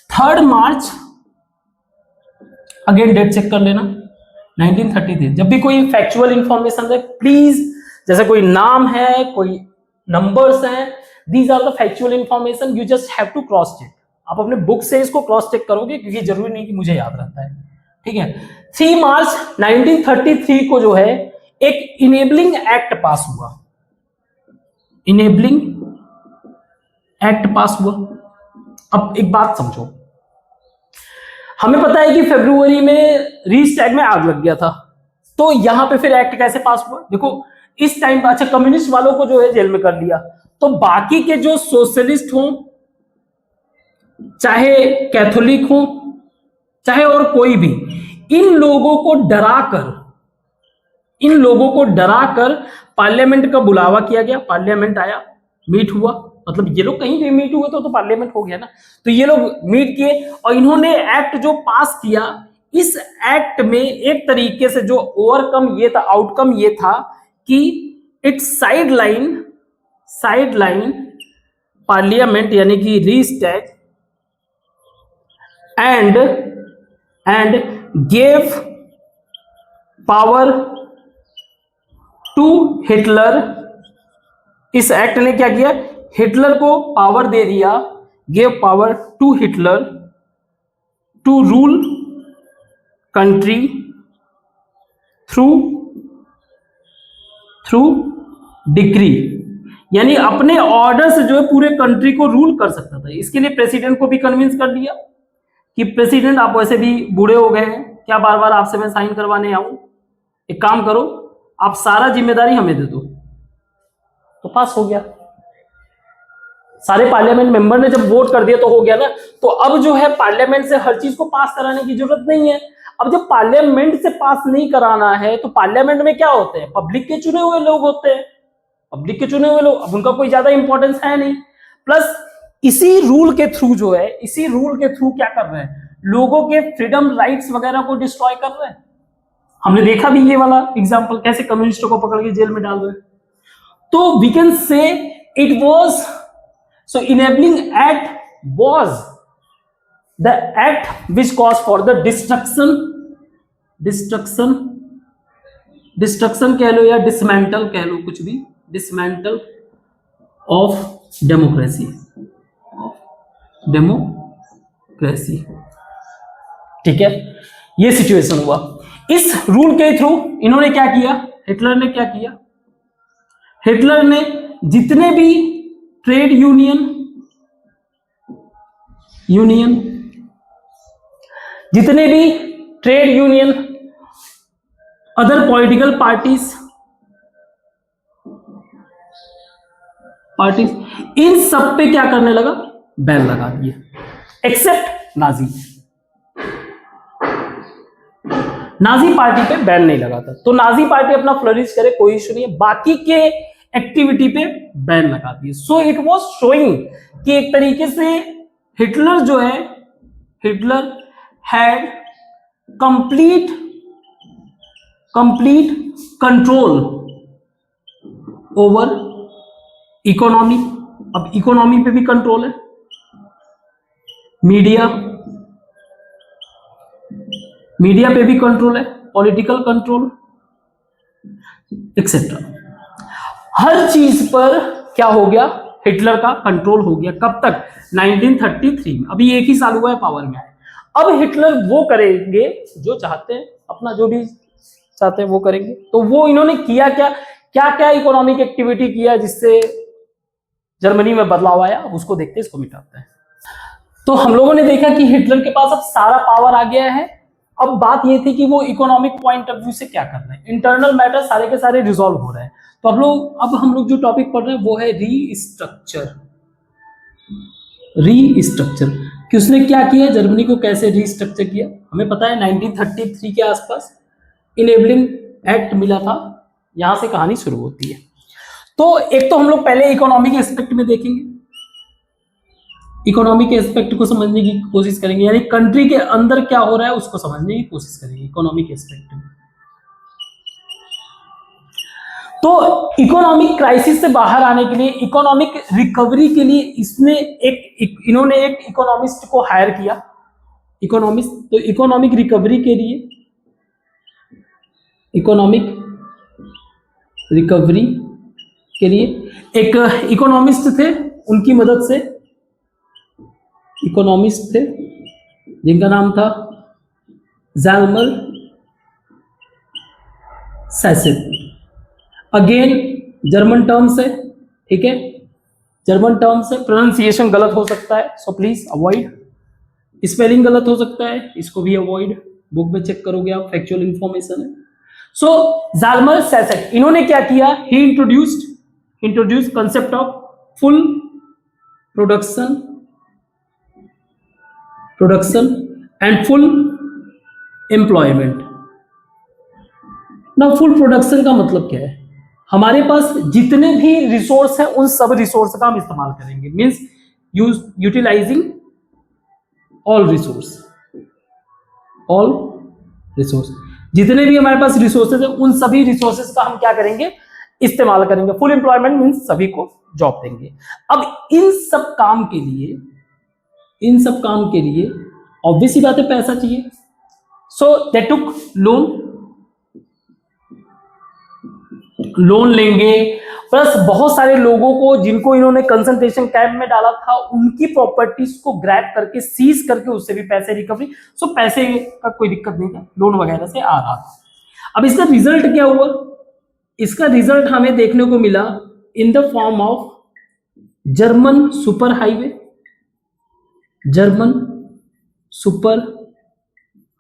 [SPEAKER 1] 3 मार्च, अगेन डेट चेक कर लेना, 1933। जब भी कोई फैक्चुअल इंफॉर्मेशन है, प्लीज, जैसे कोई नाम है, कोई नंबर्स हैं, these are the factual information, you just have to cross check. आप अपने बुक से इसको क्रॉस चेक करोगे, क्योंकि जरूरी नहीं कि मुझे याद रहता है, ठीक है। 3 मार्च 1933 को जो है एक इनेबलिंग एक्ट पास हुआ, इनेबलिंग एक्ट पास हुआ। अब एक बात समझो, हमें पता है कि फरवरी में रीस्टैग में आग लग गया था, तो यहां पे फिर एक्ट कैसे पास हुआ? देखो, इस टाइम अच्छा कम्युनिस्ट वालों को जो है जेल में कर लिया, तो बाकी के जो सोशलिस्ट हों, चाहे कैथोलिक हों, चाहे और कोई भी, इन लोगों को डराकर पार्लियामेंट का बुलावा किया गया। पार्लियामेंट आया, मीट हुआ, मतलब ये लोग कहीं भी मीट हुए तो पार्लियामेंट हो गया ना। तो ये लोग मीट किए और इन्होंने एक्ट जो पास किया, इस एक्ट में एक तरीके से जो ओवरकम ये था, आउटकम ये था कि इट साइडलाइन पार्लियामेंट यानी कि Reichstag and gave power to Hitler. इस एक्ट ने क्या किया, हिटलर को पावर दे दिया, gave power to Hitler to rule country through decree, यानी अपने ऑर्डर से जो है पूरे कंट्री को रूल कर सकता था। इसके लिए प्रेसिडेंट को भी कन्विंस कर दिया कि प्रेसिडेंट आप वैसे भी बूढ़े हो गए हैं, क्या बार बार आपसे मैं साइन करवाने आऊं, एक काम करो आप सारा जिम्मेदारी हमें दे दो। तो पास हो गया, सारे पार्लियामेंट मेंबर ने जब वोट कर दिया तो हो गया ना। तो अब जो है पार्लियामेंट से हर चीज को पास कराने की जरूरत नहीं है। अब जब पार्लियामेंट से पास नहीं कराना है तो पार्लियामेंट में क्या होते हैं, पब्लिक के चुने हुए लोग होते हैं, पब्लिक के चुने हुए लोग, अब उनका कोई ज्यादा इंपॉर्टेंस है नहीं। प्लस इसी रूल के थ्रू जो है, इसी रूल के थ्रू क्या कर रहे हैं, लोगों के फ्रीडम राइट्स वगैरह को डिस्ट्रॉय कर रहे हैं। हमने देखा भी ये वाला एग्जांपल, कैसे कम्युनिस्टों को पकड़ के जेल में डाल रहे हैं। तो we can say it was so enabling act was the act which cause for the destruction कह लो या डिसमेंटल कह लो, कुछ भी, डिसमेंटल ऑफ डेमोक्रेसी। ठीक है, ये सिचुएशन हुआ। इस रूल के थ्रू इन्होंने क्या किया, हिटलर ने क्या किया, हिटलर ने जितने भी ट्रेड यूनियन जितने भी trade union, other political parties, इन सब पे क्या करने लगा, बैन लगा दिया, एक्सेप्ट नाजी पार्टी पे बैन नहीं लगाता। तो नाजी पार्टी अपना फ्लरिश करे, कोई इशू नहीं है, बाकी के एक्टिविटी पे बैन लगा दिए। सो इट वाज शोइंग कि एक तरीके से हिटलर जो है, Hitler had complete control over economy. अब इकोनॉमी पे भी कंट्रोल है, मीडिया पे भी कंट्रोल है, पॉलिटिकल कंट्रोल एक्सेट्रा, हर चीज पर क्या हो गया, हिटलर का कंट्रोल हो गया। कब तक, 1933 में। अभी एक ही साल हुआ है पावर में आए। अब हिटलर वो करेंगे जो चाहते हैं, अपना जो भी चाहते हैं वो करेंगे। तो वो इन्होंने किया क्या इकोनॉमिक एक्टिविटी किया जिससे जर्मनी में बदलाव आया, उसको देखते हैं, इसको मिटाते हैं। तो हम लोगों ने देखा कि हिटलर के पास अब सारा पावर आ गया है। अब बात ये थी कि वो इकोनॉमिक पॉइंट ऑफ व्यू से क्या कर रहे हैं, इंटरनल मैटर सारे के सारे रिजॉल्व हो रहे हैं। तो अब हम लोग जो टॉपिक पढ़ रहे हैं वो है रीस्ट्रक्चर कि उसने क्या किया, जर्मनी को कैसे रीस्ट्रक्चर किया। हमें पता है 1933 के आसपास इनेबलिंग एक्ट मिला था, यहां से कहानी शुरू होती है। तो एक तो हम लोग पहले इकोनॉमिक एस्पेक्ट में देखेंगे, इकोनॉमिक एस्पेक्ट को समझने की कोशिश करेंगे, यानी कंट्री के अंदर क्या हो रहा है उसको समझने की कोशिश करेंगे इकोनॉमिक एस्पेक्ट में। तो इकोनॉमिक क्राइसिस से बाहर आने के लिए, इकोनॉमिक रिकवरी के लिए इन्होंने एक इकोनॉमिस्ट को हायर किया, इकोनॉमिस्ट। तो इकोनॉमिक रिकवरी के लिए एक इकोनॉमिस्ट थे, उनकी मदद से इकोनॉमिस्ट थे जिनका नाम था ज़ाल्मर सैसेट। अगेन जर्मन टर्म्स है, ठीक है, जर्मन टर्म्स है, प्रोनाउंसिएशन गलत हो सकता है, सो प्लीज अवॉइड, स्पेलिंग गलत हो सकता है, इसको भी अवॉइड, बुक में चेक करोगे आप, फैक्चुअल इंफॉर्मेशन है। सो ज़ाल्मर सैसेट, इन्होंने क्या किया, he introduce concept of full production and full employment. ना फुल प्रोडक्शन का मतलब क्या है, हमारे पास जितने भी रिसोर्स हैं उन सब रिसोर्स का हम इस्तेमाल करेंगे, मींस यूटिलाइजिंग ऑल रिसोर्स, जितने भी हमारे पास रिसोर्सेज है उन सभी रिसोर्सेज का हम क्या करेंगे, इस्तेमाल करेंगे। फुल एम्प्लॉयमेंट मीन्स सभी को जॉब देंगे। अब इन सब काम के लिए ऑब्वियस ही बात है पैसा चाहिए। सो दे टुक लोन लेंगे, प्लस बहुत सारे लोगों को जिनको इन्होंने कंसंट्रेशन कैंप में डाला था उनकी प्रॉपर्टीज को ग्रैब करके सीज करके उससे भी पैसे रिकवरी। सो पैसे का कोई दिक्कत नहीं था, लोन वगैरह से आ रहा था। अब इसका रिजल्ट क्या हुआ, इसका रिजल्ट हमें देखने को मिला in the form of German super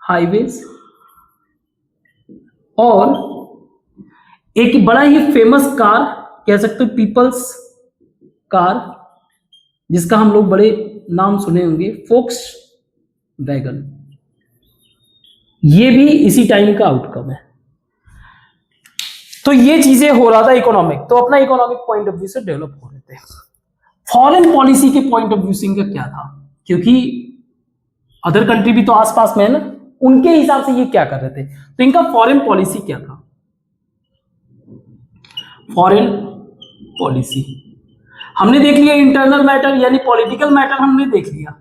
[SPEAKER 1] highways और एक बड़ा ही फेमस कार, कह सकते हो पीपल्स कार, जिसका हम लोग बड़े नाम सुने होंगे, फोक्सवैगन। ये भी इसी टाइम का आउटकम है। तो ये चीजें हो रहा था इकोनॉमिक, तो अपना इकोनॉमिक पॉइंट ऑफ व्यू से डेवलप हो रहे थे। फॉरेन पॉलिसी के पॉइंट ऑफ व्यू से इनका क्या था, क्योंकि अदर कंट्री भी तो आसपास में है ना, उनके हिसाब से ये क्या कर रहे थे, तो इनका फॉरेन पॉलिसी क्या था। फॉरेन पॉलिसी हमने देख लिया, इंटरनल मैटर यानी पॉलिटिकल मैटर हमने देख लिया,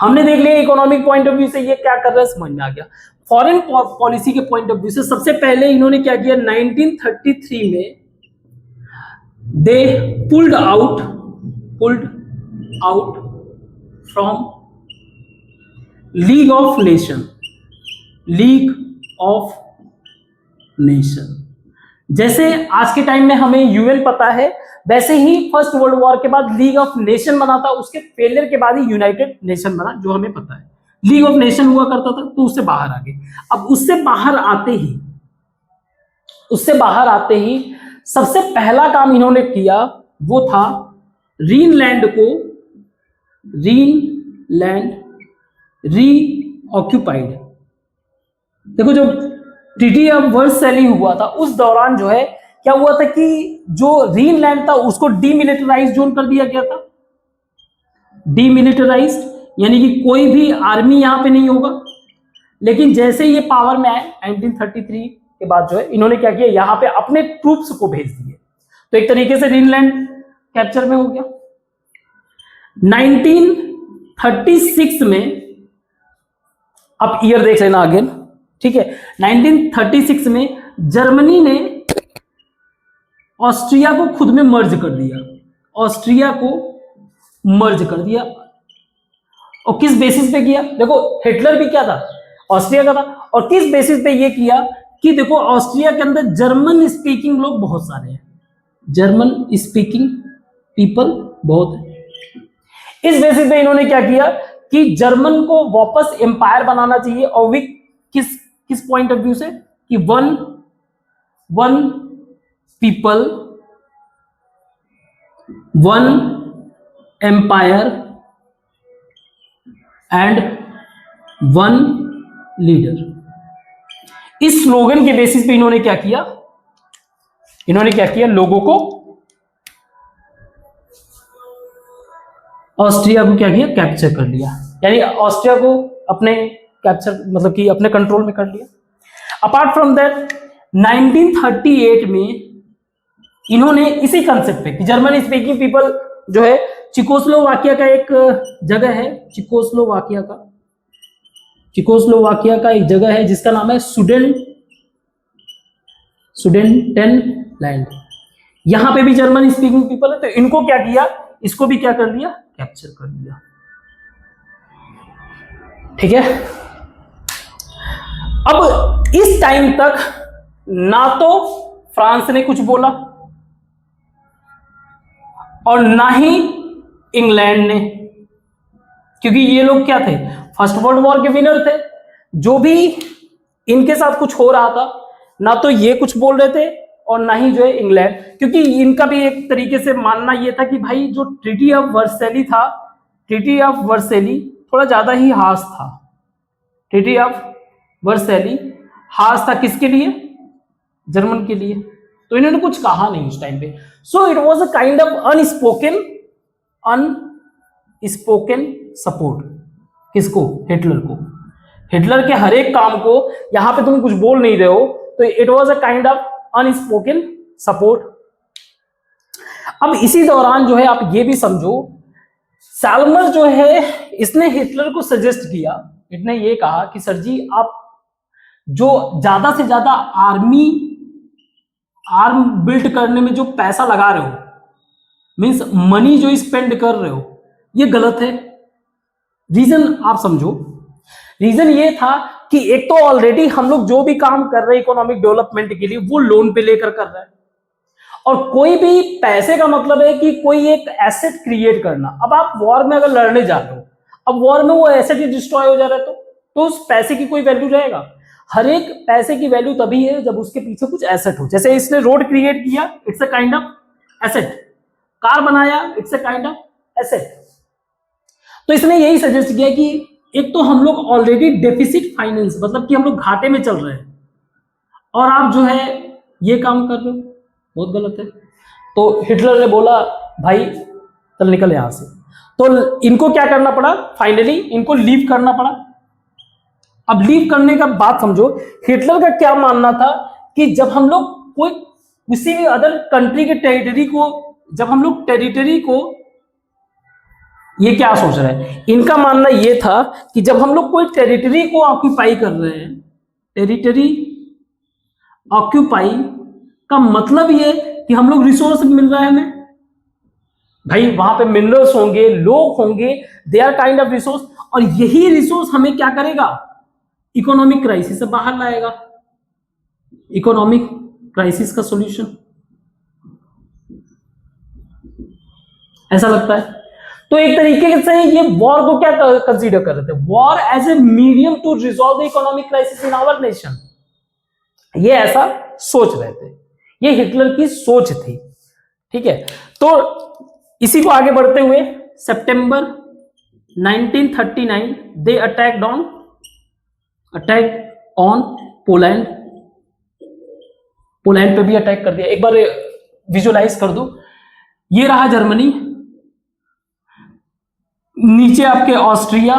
[SPEAKER 1] हमने देख लिया इकोनॉमिक पॉइंट ऑफ व्यू से ये क्या कर रहा है समझ में आ गया। फॉरेन पॉलिसी के पॉइंट ऑफ व्यू से सबसे पहले इन्होंने क्या किया, 1933 में दे pulled out from league of nation. जैसे आज के टाइम में हमें यूएन पता है, वैसे ही फर्स्ट वर्ल्ड वॉर के बाद लीग ऑफ नेशन बना था, उसके फेलियर के बाद ही यूनाइटेड नेशन बना, जो हमें पता है। लीग ऑफ नेशन हुआ करता था तो उससे बाहर आ गए। अब उससे बाहर आते ही सबसे पहला काम इन्होंने किया वो था ग्रीनलैंड रीऑक्यूपाइड। देखो जब ट्रीटी ऑफ वर्सैली हुआ था उस दौरान जो है क्या हुआ था कि जो ग्रीनलैंड था उसको डीमिलिटराइज जोन कर दिया गया था। डीमिलिटराइज्ड यानी कि कोई भी आर्मी यहां पे नहीं होगा। लेकिन जैसे ये पावर में आए 1933 के बाद जो है इन्होंने क्या किया, यहां पे अपने ट्रूप्स को भेज दिए, तो एक तरीके से ग्रीनलैंड कैप्चर में हो गया। 1936 में, अब ईयर देख लेना अगेन, ठीक है, 1936 में जर्मनी ने ऑस्ट्रिया को खुद में मर्ज कर दिया। और किस बेसिस पे किया, देखो हिटलर भी क्या था, ऑस्ट्रिया का था, और किस बेसिस पे ये किया कि देखो ऑस्ट्रिया के अंदर जर्मन स्पीकिंग लोग बहुत सारे हैं, जर्मन स्पीकिंग पीपल बहुत है। इस बेसिस पे इन्होंने क्या किया कि जर्मन को वापस एम्पायर बनाना चाहिए, और वी किस पॉइंट ऑफ व्यू से कि one people one empire and one leader. इस स्लोगन के बेसिस पे इन्होंने क्या किया, लोगों को, ऑस्ट्रिया को क्या किया, कैप्चर कर लिया, यानी ऑस्ट्रिया को अपने कैप्चर मतलब कि अपने कंट्रोल में कर लिया। अपार्ट फ्रॉम दैट 1938 में इन्होंने इसी कंसेप्ट पे कि जर्मन स्पीकिंग पीपल जो है, चिकोस्लोवाकिया का एक जगह है, चिकोस्लोवाकिया का एक जगह है जिसका नाम है सुडेनटेनलैंड। यहां पे भी जर्मन स्पीकिंग पीपल है, तो इनको क्या किया, इसको भी क्या कर लिया, कैप्चर कर लिया। ठीक है, अब इस टाइम तक ना तो फ्रांस ने कुछ बोला और ना ही इंग्लैंड ने, क्योंकि ये लोग क्या थे, फर्स्ट वर्ल्ड वॉर के विनर थे। जो भी इनके साथ कुछ हो रहा था ना तो ये कुछ बोल रहे थे और ना ही जो है इंग्लैंड, क्योंकि इनका भी एक तरीके से मानना ये था कि भाई जो ट्रीटी ऑफ वर्सैली था, ट्रीटी ऑफ वर्सैली थोड़ा ज्यादा ही हार्श था। ट्रीटी ऑफ वर्सैली हार्श था किसके लिए, जर्मन के लिए, तो इन्होंने कुछ कहा नहीं उस टाइम पे। So it was a kind of unspoken support, किसको, हिटलर को। हिटलर के हर एक काम को, यहां पे तुम कुछ बोल नहीं रहे हो तो it was a kind of unspoken support. अब इसी दौरान जो है आप ये भी समझो, साल्मर जो है इसने हिटलर को सजेस्ट किया, इसने ये कहा कि सर जी आप जो ज्यादा से ज्यादा आर्म बिल्ड करने में जो पैसा लगा रहे हो, मींस मनी जो स्पेंड कर रहे हो, ये गलत है। रीजन आप समझो, रीजन ये था कि एक तो ऑलरेडी हम लोग जो भी काम कर रहे हैं इकोनॉमिक डेवलपमेंट के लिए वो लोन पे लेकर कर रहे हैं, और कोई भी पैसे का मतलब है कि कोई एक एसेट क्रिएट करना। अब आप वॉर में अगर लड़ने जा रहे हो, अब वॉर में वो एसेट ही डिस्ट्रॉय हो जा रहा है तो उस पैसे की कोई वैल्यू रहेगा? हर एक पैसे की वैल्यू तभी है जब उसके पीछे कुछ एसेट हो। जैसे इसने रोड क्रिएट किया, it's a kind of asset. Car बनाया, it's a kind of asset. तो इसने यही सजेस्ट किया कि एक तो हम लोग ऑलरेडी डेफिसिट फाइनेंस, मतलब कि हम लोग घाटे में चल रहे हैं, और आप जो है ये काम कर रहे हो, बहुत गलत है। तो हिटलर ने बोला भाई चल निकल यहां से। तो इनको क्या करना पड़ा, फाइनली इनको लीव करना पड़ा। अब लीव करने का बात समझो, हिटलर का क्या मानना था कि जब हम लोग कोई किसी भी अदर कंट्री के टेरिटरी को, जब हम लोग टेरिटरी को, ये क्या सोच रहे हैं, इनका मानना ये था कि जब हम लोग कोई टेरिटरी को ऑक्यूपाई कर रहे हैं, टेरिटरी ऑक्यूपाई का मतलब ये कि हम लोग रिसोर्स मिल रहा है हमें, भाई वहां पे मिनरल्स होंगे, लोग होंगे, they are kind of resource, और यही रिसोर्स हमें क्या करेगा, इकोनॉमिक क्राइसिस से बाहर लाएगा, इकोनॉमिक क्राइसिस का सॉल्यूशन। ऐसा लगता है। तो एक तरीके से ये वॉर को क्या कंसीडर कर रहे थे, war as a medium to resolve the economic crisis in our nation, ये ऐसा सोच रहे थे, ये हिटलर की सोच थी। ठीक है, तो इसी को आगे बढ़ते हुए सितंबर 1939 they attack on Poland, Poland पे भी अटैक कर दिया। एक बार विजुअलाइज कर दो, ये रहा जर्मनी, नीचे आपके ऑस्ट्रिया,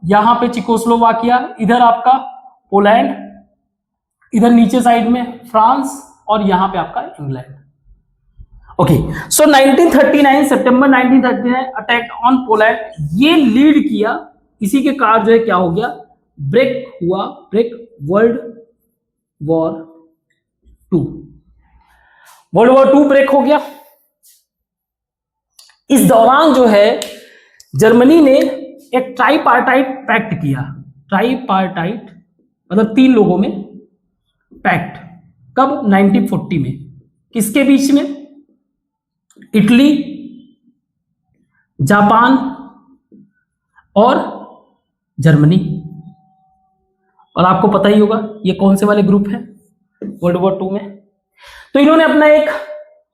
[SPEAKER 1] यहां पे चिकोस्लोवाकिया, इधर आपका पोलैंड, इधर नीचे साइड में फ्रांस, और यहां पे आपका इंग्लैंड। ओके, सो 1939 सितंबर 1939 अटैक ऑन पोलैंड, ये लीड किया, इसी के कारण जो है क्या हो गया, break world war two, world war two break हो गया। इस दौरान जो है जर्मनी ने एक ट्राईपार्टाइट पैक्ट किया, ट्राईपार्टाइट मतलब 3 लोगों में पैक्ट, कब, 1940 में, किसके बीच में, इटली, जापान और जर्मनी। और आपको पता ही होगा ये कौन से वाले ग्रुप है वर्ल्ड वॉर टू में। तो इन्होंने अपना एक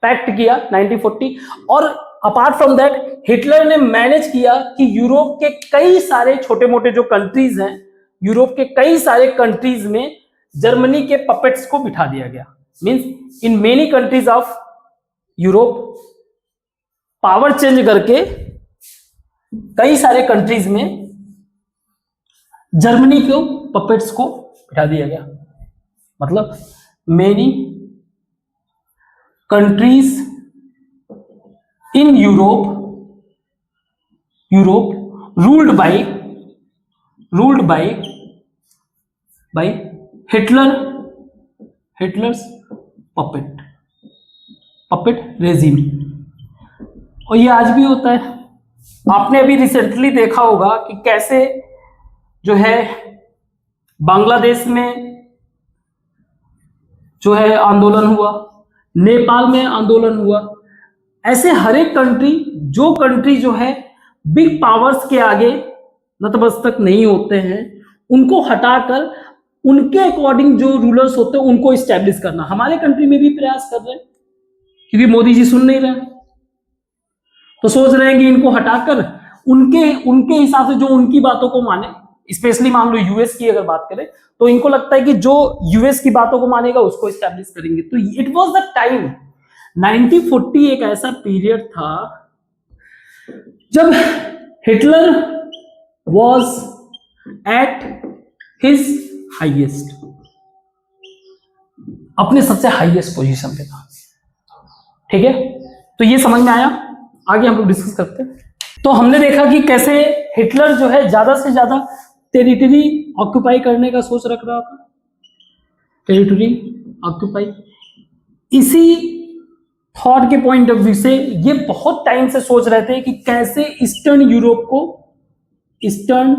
[SPEAKER 1] पैक्ट किया 1940, और अपार्ट फ्रॉम दैट हिटलर ने मैनेज किया कि यूरोप के कई सारे छोटे मोटे जो कंट्रीज हैं, यूरोप के कई सारे कंट्रीज में जर्मनी के पपेट्स को बिठा दिया गया। Means in many countries of Europe power change करके कई सारे कंट्रीज में जर्मनी के पपेट्स को बिठा दिया गया। मतलब many countries in Europe ruled by Hitler's puppet regime. और ये आज भी होता है। आपने अभी रिसेंटली देखा होगा कि कैसे जो है बांग्लादेश में जो है आंदोलन हुआ, नेपाल में आंदोलन हुआ। ऐसे हर एक कंट्री, जो कंट्री जो है बिग पावर्स के आगे नतमस्तक नहीं होते हैं, उनको हटाकर उनके अकॉर्डिंग जो रूलर्स होते हैं उनको इस्टेब्लिश करना। हमारे कंट्री में भी प्रयास कर रहे हैं, क्योंकि मोदी जी सुन नहीं रहे, तो सोच रहे हैं कि इनको हटाकर उनके हिसाब से जो उनकी बातों को माने, स्पेशली मान लो यूएस की अगर बात करें, तो इनको लगता है कि जो यूएस की बातों को मानेगा उसको इस्टेब्लिश करेंगे। तो इट वाज द टाइम 1940 एक ऐसा पीरियड था जब Hitler was at his highest, अपने सबसे हाईएस्ट पोजीशन पे था। ठीक है, तो ये समझ में आया। आगे हम लोग डिस्कस करते हैं। तो हमने देखा कि कैसे हिटलर जो है ज्यादा से ज्यादा टेरिटरी ऑक्यूपाई करने का सोच रख रहा था, टेरिटरी ऑक्यूपाई। इसी थॉट के पॉइंट ऑफ व्यू से ये बहुत टाइम से सोच रहे थे कि कैसे ईस्टर्न यूरोप को, ईस्टर्न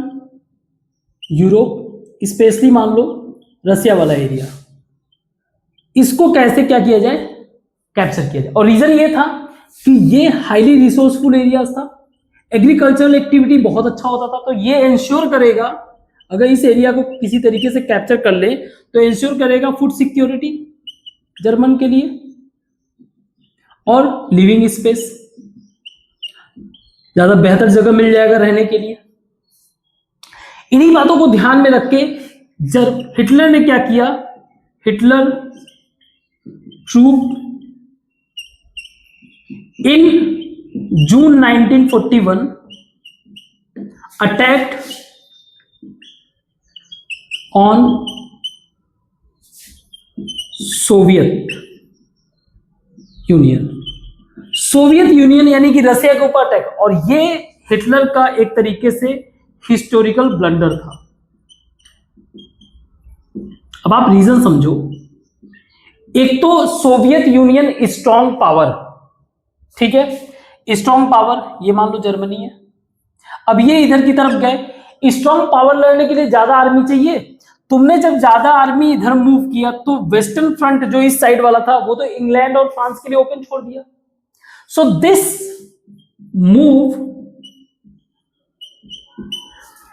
[SPEAKER 1] यूरोप स्पेशली मान लो रसिया वाला एरिया, इसको कैसे क्या किया जाए, कैप्चर किया जाए। और रीजन ये था कि ये हाईली रिसोर्सफुल एरियाज था, एग्रीकल्चरल एक्टिविटी बहुत अच्छा होता था, तो ये इंश्योर करेगा अगर इस एरिया को किसी तरीके से कैप्चर कर ले तो इंश्योर करेगा फूड सिक्योरिटी जर्मन के लिए और लिविंग स्पेस, ज्यादा बेहतर जगह मिल जाएगा रहने के लिए। इन्हीं बातों को ध्यान में रख के हिटलर ने क्या किया, Hitler troop in June 1941 attacked on Soviet Union, Soviet Union यानी कि रसिया के ऊपर अटैक। और ये हिटलर का एक तरीके से हिस्टोरिकल ब्लंडर था। अब आप रीजन समझो, एक तो सोवियत यूनियन स्ट्रॉन्ग पावर, ठीक है, स्ट्रॉन्ग पावर, ये मान लो जर्मनी है। अब ये इधर की तरफ गए, स्ट्रॉन्ग पावर लड़ने के लिए ज्यादा आर्मी चाहिए। तुमने जब ज्यादा आर्मी इधर मूव किया तो वेस्टर्न फ्रंट जो इस साइड वाला था वो तो इंग्लैंड और फ्रांस के लिए ओपन छोड़ दिया। So this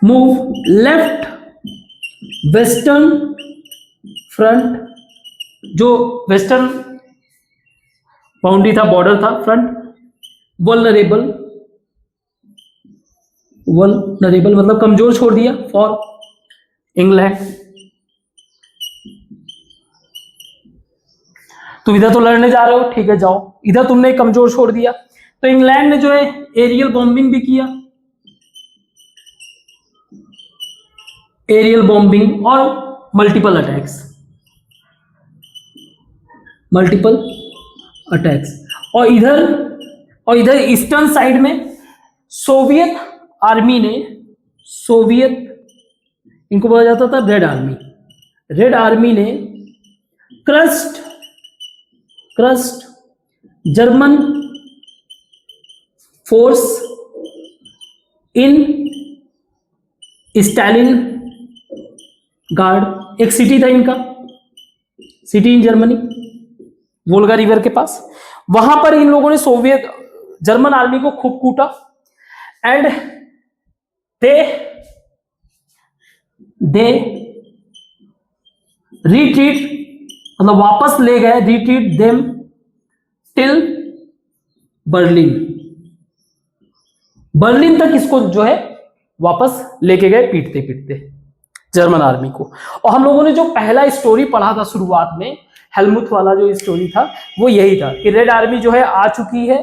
[SPEAKER 1] move left western front, जो वेस्टर्न बाउंड्री था, बॉर्डर था, फ्रंट वल्नरेबल मतलब कमजोर छोड़ दिया फॉर इंग्लैंड। तुम इधर तो लड़ने जा रहे हो, ठीक है जाओ, इधर तुमने कमजोर छोड़ दिया। तो इंग्लैंड ने जो है एरियल बॉम्बिंग भी किया, एरियल बॉम्बिंग और मल्टीपल अटैक्स। और इधर ईस्टर्न साइड में सोवियत इनको बोला जाता था रेड आर्मी ने crust German force in Stalin guard, एक सिटी था इनका, city in Germany Volga river के पास। वहां पर इन लोगों ने जर्मन आर्मी को खूब कूटा एंड दे रिट्रीट, मतलब वापस ले गए, रिट्रीट देम टिल बर्लिन तक इसको जो है वापस लेके गए पीटते पीटते जर्मन आर्मी को। और हम लोगों ने जो पहला स्टोरी पढ़ा था शुरुआत में, हेलमुथ वाला जो स्टोरी था वो यही था कि रेड आर्मी जो है आ चुकी है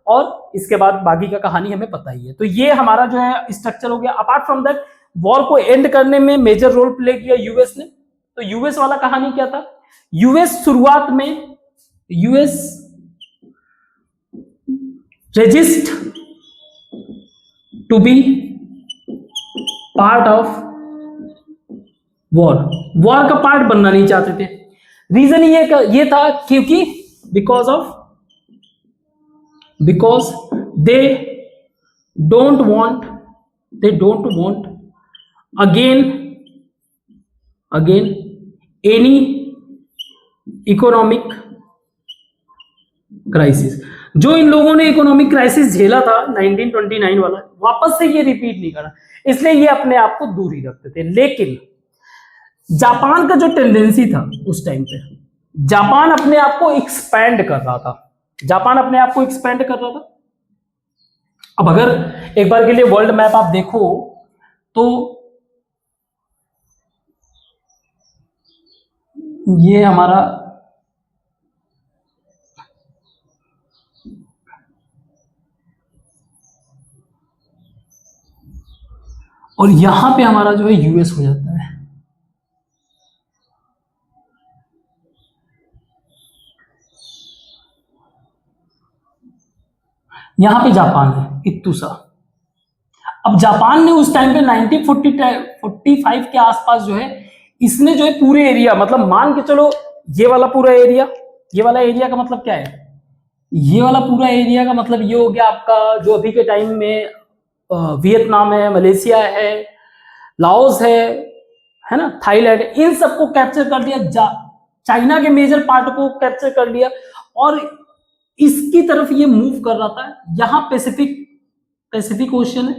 [SPEAKER 1] और इसके बाद बाकी का कहानी हमें पता ही है। तो ये हमारा जो है स्ट्रक्चर हो गया। अपार्ट फ्रॉम दैट वॉर को एंड करने में मेजर रोल प्ले किया यूएस ने। तो यूएस वाला कहानी क्या था, यूएस शुरुआत में resist to be part of war का पार्ट बनना नहीं चाहते थे। रीजन ये था क्योंकि because they don't want again any economic crisis. जो इन लोगों ने इकोनॉमिक क्राइसिस झेला था 1929 वाला, वापस से ये रिपीट नहीं करा, इसलिए ये अपने आप को दूर ही रखते थे। लेकिन जापान का जो टेंडेंसी था उस टाइम पे, जापान अपने आप को एक्सपैंड कर रहा था, अब अगर एक बार के लिए वर्ल्ड मैप आप देखो तो ये हमारा और यहां पे हमारा जो है यूएस हो जाता है, यहाँ पे जापान है, इत्तूसा। अब जापान ने उस टाइम पे 1945 के आसपास जो है इसने जो है पूरे एरिया, मतलब मान के चलो ये वाला पूरा एरिया, ये वाला एरिया का मतलब क्या है, ये वाला पूरा एरिया का मतलब ये हो गया आपका जो अभी के टाइम में वियतनाम है, मलेशिया है, लाओस है ना, थाईलैंड, इन सबको कैप्चर कर लिया, चाइना के मेजर पार्ट को कैप्चर कर लिया और इसकी तरफ ये मूव कर रहा था। यहां पैसिफिक ओशन है,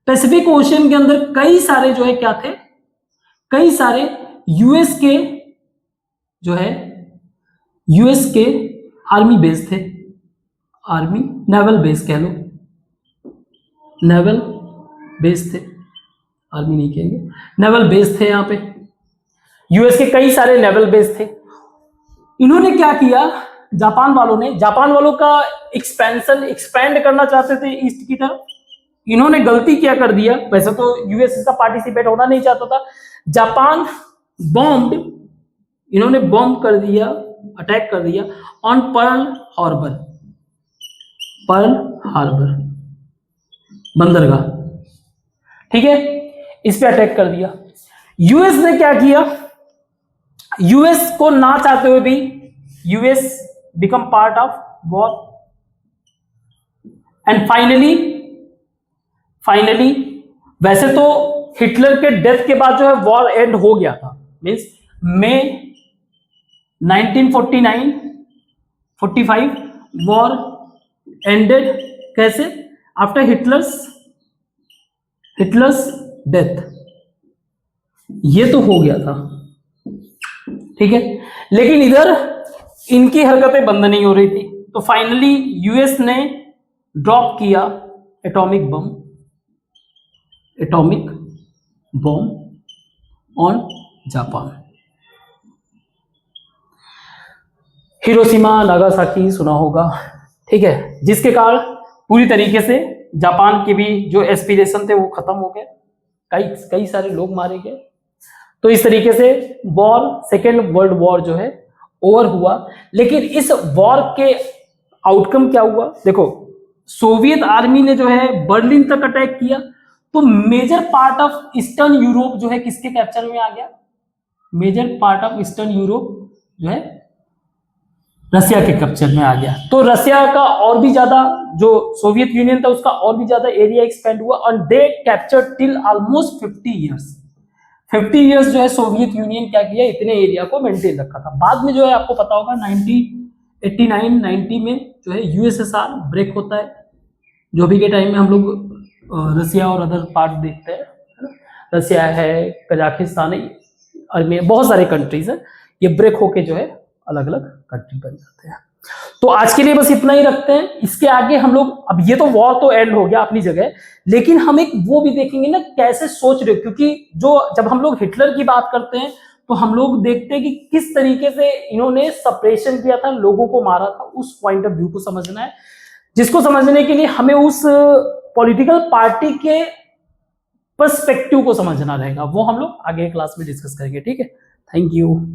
[SPEAKER 1] पैसिफिक ओशन के अंदर कई सारे जो है क्या थे, कई सारे यूएस के जो है यूएस के आर्मी बेस थे, आर्मी नेवल बेस कह लो, नेवल बेस थे, आर्मी नहीं कहेंगे, नेवल बेस थे। यहां पे यूएस के कई सारे नेवल बेस थे। इन्होंने क्या किया, जापान वालों का एक्सपैंड करना चाहते थे ईस्ट की तरफ। इन्होंने गलती क्या कर दिया, वैसे तो यूएस इसका पार्टिसिपेट होना नहीं चाहता था, जापान बॉम्ब, इन्होंने बॉम्ब कर दिया, अटैक कर दिया ऑन पर्ल हार्बर बंदरगाह, ठीक है, इस पे अटैक कर दिया। यूएस ने क्या किया, यूएस को ना चाहते हुए भी US become part of war and finally वैसे तो हिटलर के डेथ के बाद जो है वॉर एंड हो गया था, मींस मई 1945 वॉर एंडेड, कैसे, आफ्टर हिटलर्स डेथ, ये तो हो गया था, ठीक है। लेकिन इधर इनकी हरकतें बंद नहीं हो रही थी, तो फाइनली यूएस ने ड्रॉप किया atomic bomb on Japan. Hiroshima Nagasaki सुना होगा, ठीक है, जिसके कारण पूरी तरीके से जापान के भी जो एस्पिरेशन थे वो खत्म हो गए, कई सारे लोग मारे गए। तो इस तरीके से सेकेंड वर्ल्ड वॉर जो है ओवर हुआ। लेकिन इस वॉर के आउटकम क्या हुआ, देखो सोवियत आर्मी ने जो है बर्लिन तक अटैक किया, तो major part of eastern Europe जो है किसके कैप्चर में आ गया, major part of eastern Europe जो है रसिया के कैप्चर में आ गया। तो रसिया का और भी ज्यादा, जो सोवियत यूनियन था उसका और भी ज्यादा एरिया एक्सपेंड हुआ और दे कैप्चर्ड टिल ऑलमोस्ट 50 इयर्स जो है सोवियत यूनियन क्या किया, इतने एरिया को मेंटेन रखा था। बाद में जो है आपको पता होगा 1989-90 में जो है यूएसएसआर ब्रेक होता है, जो भी के टाइम में हम लोग रसिया और अदर पार्ट देखते हैं, रसिया है, कजाकिस्तान है, अर्मेनिया, बहुत सारे कंट्रीज है, ये ब्रेक होके जो है अलग अलग कंट्री बन जाते हैं। तो आज के लिए बस इतना ही रखते हैं। इसके आगे हम लोग, अब ये तो वॉर तो एंड हो गया अपनी जगह, लेकिन हम एक वो भी देखेंगे ना कैसे सोच रहे हो, क्योंकि जब हम लोग हिटलर की बात करते हैं तो हम लोग देखते हैं कि किस तरीके से इन्होंने सप्रेशन किया था, लोगों को मारा था, उस पॉइंट ऑफ व्यू को समझना है, जिसको समझने के लिए हमें उस पॉलिटिकल पार्टी के पर्सपेक्टिव को समझना रहेगा। वो हम लोग आगे क्लास में डिस्कस करेंगे, ठीक है। Thank you.